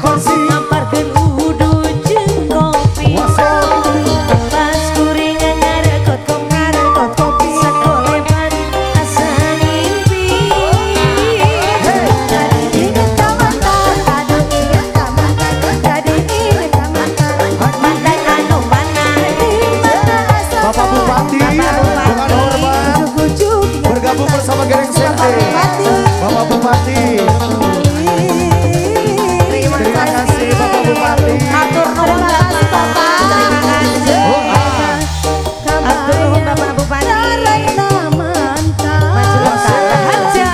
kursi ngamparkeun udu jeung kopi pas kuring ngarekot kopi sakolepan asa ngimpi jadi inget ka mantan aduh inget ka mantan jadi inget ka mantan mantan anu mana di mana asal Bapak Bupati dengan hormat bergabung bersama Gereng Sente. Bapak Bupati, terima kasih Bapak Bupati. atur nuhun Bapak, terima kasih. Atur nuhun Bapak Bupati. Majulah kalah aja.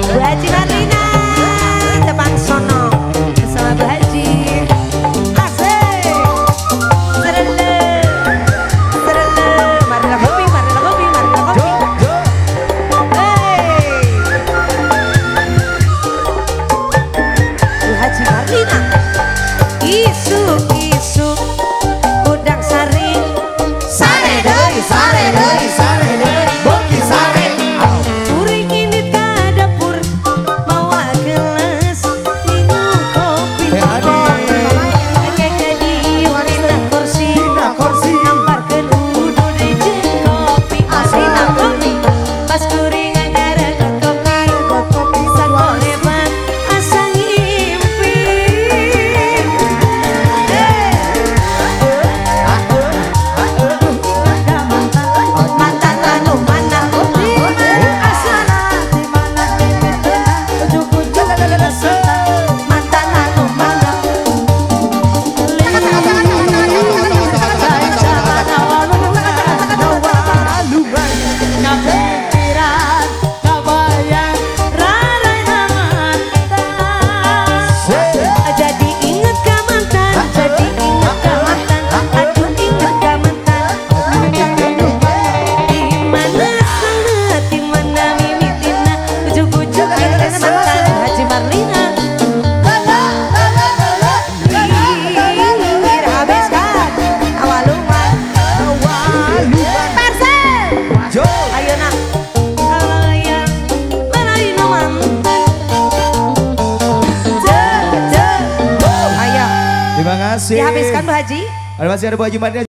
Bu Haji Marlina, depan sono bersama Bu Haji. Asik, serele, serele. Marilah kopi, marilah kopi, marilah kopi. Bu Haji Marlina, isuk-isuk udang saring, sare deui, sare deui, sare deui, Boki sare. kuring ini ka dapur mawa gelas minum kopi. Teh Adi. Jadi warna kursi, Pindah kursi. ngamparkeun udu jeung kopi, asina kopi pas kuring ngarekot kopi sakolepan asa ngimpi. Mantan anu mana di mana asana di mana ujug-ujug mantan anu mana jadi inget ka mantan, jadi inget ka mantan, aduh inget ka mantan. Di mana sangat, di mana mimitina, ujug-ujug inget mantan Haji Marlina. Pinggir habiskan awaluman, Parsel. Jo. Ayeuna kalayang malaina mantan. Ayo Terima kasih. dihabiskan Bu Haji. Masih ada Bu Haji Marlina.